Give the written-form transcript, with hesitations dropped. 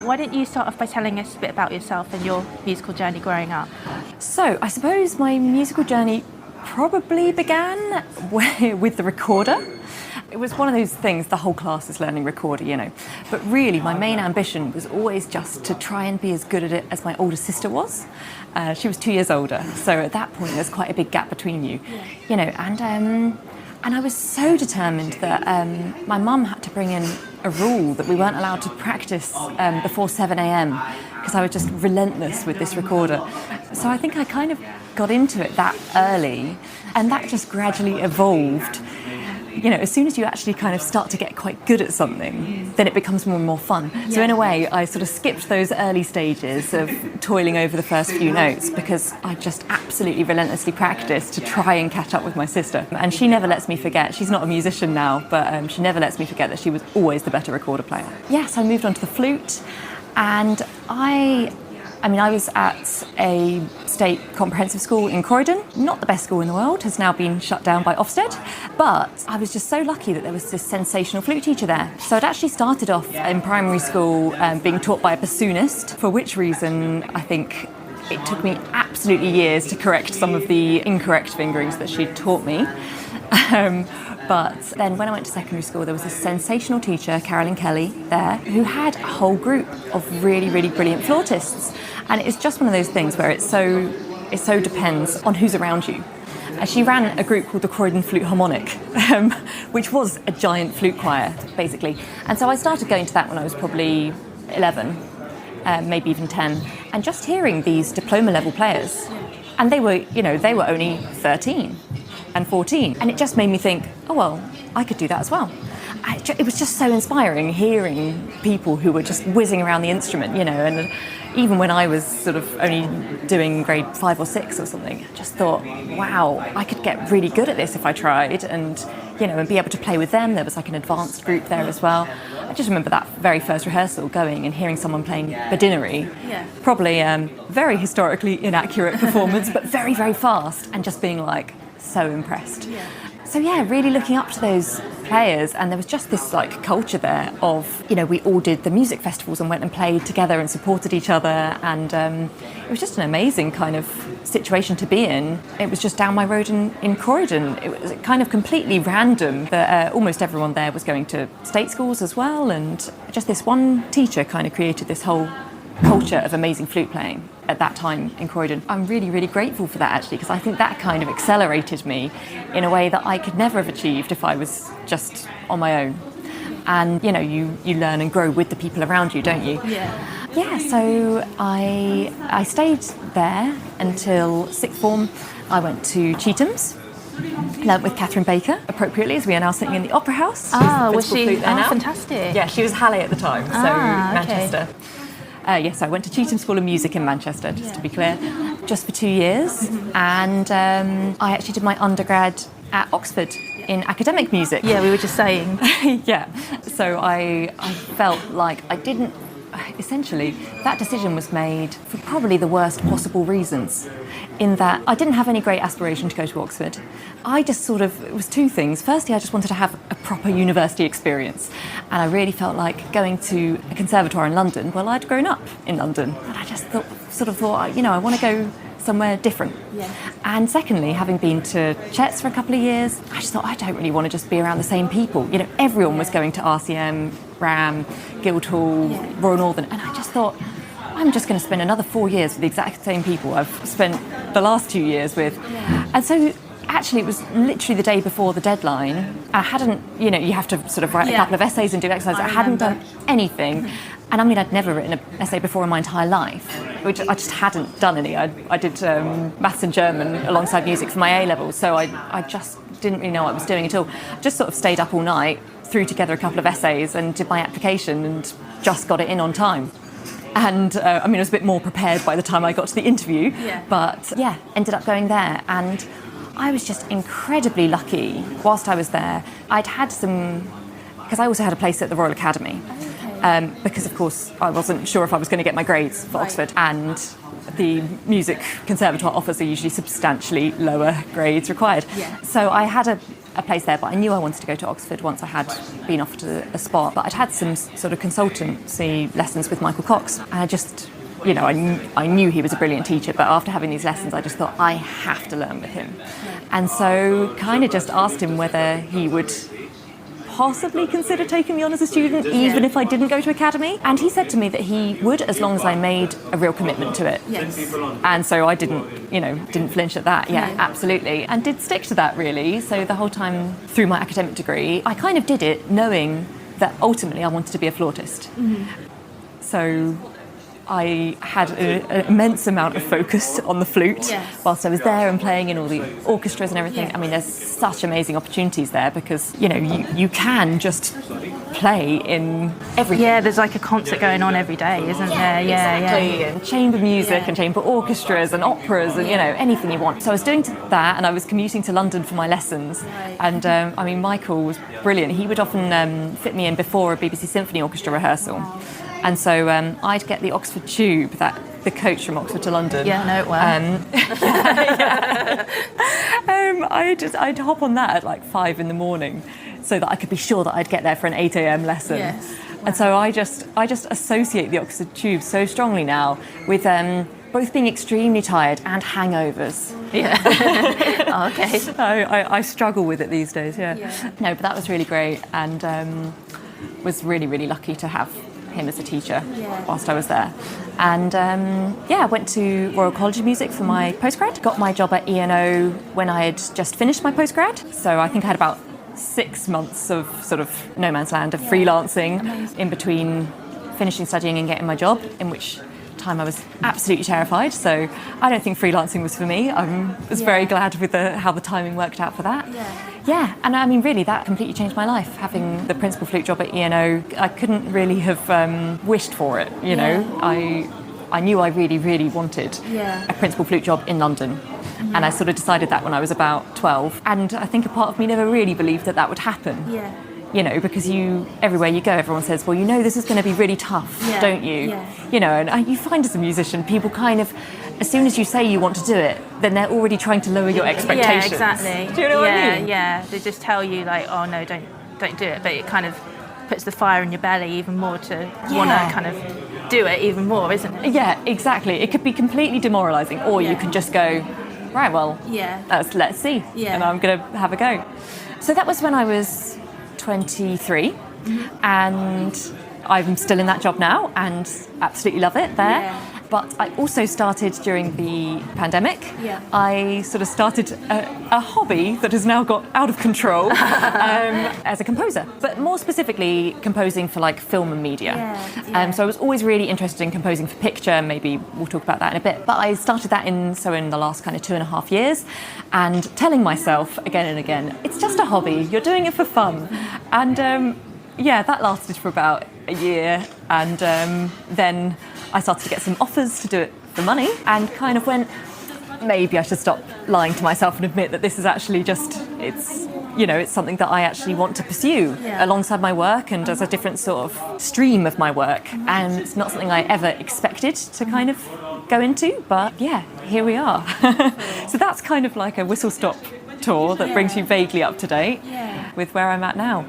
Why don't you start off by telling us a bit about yourself and your musical journey growing up? So I suppose my musical journey probably began with the recorder. It was one of those things, the whole class is learning recorder, you know. But really, my main ambition was always just to try and be as good at it as my older sister was. She was 2 years older, so at that point there's quite a big gap between you, you know. And I was so determined that my mum had to bring in a rule that we weren't allowed to practice before 7 a.m. because I was just relentless with this recorder. So I think I kind of got into it that early, and that just gradually evolved. You know, as soon as you actually kind of start to get quite good at something, then it becomes more and more fun. So in a way, I sort of skipped those early stages of toiling over the first few notes because I just absolutely relentlessly practiced to try and catch up with my sister. And she never lets me forget. She's not a musician now, but she never lets me forget that she was always the better recorder player. Yes, I moved on to the flute, and I was at a state comprehensive school in Croydon. Not the best school in the world, has now been shut down by Ofsted. But I was just so lucky that there was this sensational flute teacher there. So I'd actually started off in primary school being taught by a bassoonist, for which reason I think it took me absolutely years to correct some of the incorrect fingerings that she'd taught me. But then when I went to secondary school, there was this sensational teacher, Carolyn Kelly, there, who had a whole group of really, really brilliant flautists. And it's just one of those things where it so depends on who's around you. She ran a group called the Croydon Flute Harmonic, which was a giant flute choir, basically. And so I started going to that when I was probably 11, maybe even 10, and just hearing these diploma level players. And they were only 13. And 14, and it just made me think, oh well, I could do that as well. It was just so inspiring hearing people who were just whizzing around the instrument, you know, and even when I was sort of only doing grade 5 or 6 or something, I just thought, wow, I could get really good at this if I tried, and you know, and be able to play with them. There was like an advanced group there as well. I just remember that very first rehearsal going and hearing someone playing Badinnery, probably very historically inaccurate performance, but very, very fast, and just being like, so impressed. So yeah, really looking up to those players, and there was just this like culture there of, you know, we all did the music festivals and went and played together and supported each other, and it was just an amazing kind of situation to be in. It was just down my road in Croydon. It was kind of completely random that almost everyone there was going to state schools as well, and just this one teacher kind of created this whole culture of amazing flute playing at that time in Croydon. I'm really, really grateful for that actually, because I think that kind of accelerated me in a way that I could never have achieved if I was just on my own. And you know, you learn and grow with the people around you, don't you? Yeah, so I stayed there until sixth form. I went to Chetham's, learnt with Catherine Baker, appropriately, as we are now sitting in the Opera House. Was she? Fantastic. Yeah, she was Halle at the time, so Manchester. Yes, I went to Cheetham School of Music in Manchester, just to be clear, just for 2 years. And I actually did my undergrad at Oxford in academic music. Yeah, we were just saying. Yeah, so I felt like I didn't, essentially, that decision was made for probably the worst possible reasons, in that I didn't have any great aspiration to go to Oxford. I just sort of, it was two things. Firstly, I just wanted to have a proper university experience, and I really felt like going to a conservatoire in London. Well, I'd grown up in London, and I just thought, you know, I want to go somewhere different. And secondly, having been to Chet's for a couple of years, I just thought I don't really want to just be around the same people. You know, everyone was going to RCM, RAM, Guildhall, Royal Northern, and I just thought, I'm just going to spend another 4 years with the exact same people I've spent the last 2 years with. And so actually it was literally the day before the deadline. I hadn't, you know, you have to sort of write a couple of essays and do exercises. I hadn't done anything. And I mean, I'd never written an essay before in my entire life, which I just hadn't done any. I did maths and German alongside music for my A-levels, so I just didn't really know what I was doing at all. Just sort of stayed up all night, threw together a couple of essays and did my application and just got it in on time. And I mean, I was a bit more prepared by the time I got to the interview, but yeah, ended up going there. And I was just incredibly lucky whilst I was there. I'd had some, because I also had a place at the Royal Academy, because of course I wasn't sure if I was going to get my grades for Oxford, and the music conservatoire offers are usually substantially lower grades required. So I had a place there, but I knew I wanted to go to Oxford once I had been offered a spot. But I'd had some sort of consultancy lessons with Michael Cox, and I just, I knew he was a brilliant teacher, but after having these lessons, I just thought, I have to learn with him. And so kind of just asked him whether he would possibly consider taking me on as a student, even if I didn't go to academy. And he said to me that he would, as long as I made a real commitment to it. Yes. And so I didn't flinch at that. Yeah, absolutely. And did stick to that, really. So the whole time through my academic degree, I kind of did it knowing that ultimately I wanted to be a flautist. Mm-hmm. So I had an immense amount of focus on the flute whilst I was there and playing in all the orchestras and everything. I mean, there's such amazing opportunities there because, you can just play in everything. Yeah, there's like a concert going on every day, isn't there? Exactly. And chamber music and chamber orchestras and operas and, anything you want. So I was doing that and I was commuting to London for my lessons. And, Michael was brilliant. He would often fit me in before a BBC Symphony Orchestra rehearsal. And so I'd get the Oxford Tube, the coach from Oxford to London. Yeah, no, well. I'd hop on that at like 5 a.m. so that I could be sure that I'd get there for an 8 a.m. lesson. Yes. Wow. And so I just associate the Oxford Tube so strongly now with both being extremely tired and hangovers. Yeah. Oh, okay. So I struggle with it these days, yeah. No, but that was really great and was really, really lucky to have him as a teacher whilst I was there. And I went to Royal College of Music for my postgrad. Got my job at E&O when I had just finished my postgrad. So I think I had about 6 months of sort of no man's land of freelancing in between finishing studying and getting my job, in which time I was absolutely terrified. So I don't think freelancing was for me. I was very glad with how the timing worked out for that. Yeah, and I mean, really, that completely changed my life. Having the principal flute job at E&O, I couldn't really have wished for it, I knew I really, really wanted a principal flute job in London. And I sort of decided that when I was about 12. And I think a part of me never really believed that would happen. Because everywhere you go, everyone says, well, this is going to be really tough, don't you? And you find as a musician, people kind of, as soon as you say you want to do it, then they're already trying to lower your expectations. Yeah, exactly. Do you know what I mean? Yeah, they just tell you like, oh no, don't do it. But it kind of puts the fire in your belly even more to want to kind of do it even more, isn't it? Yeah, exactly. It could be completely demoralising, or you can just go, right, well, let's see, and I'm going to have a go. So that was when I was 23, and I'm still in that job now and absolutely love it there. But I also started during the pandemic. I sort of started a hobby that has now got out of control as a composer, but more specifically composing for like film and media. So I was always really interested in composing for picture. Maybe we'll talk about that in a bit. But I started that in the last kind of 2.5 years, and telling myself again and again, it's just a hobby. You're doing it for fun. And that lasted for about a year, and then I started to get some offers to do it for money, and kind of went, maybe I should stop lying to myself and admit that this is actually it's something that I actually want to pursue alongside my work and as a different sort of stream of my work. And it's not something I ever expected to kind of go into, but here we are. So that's kind of like a whistle-stop tour that brings you vaguely up to date with where I'm at now.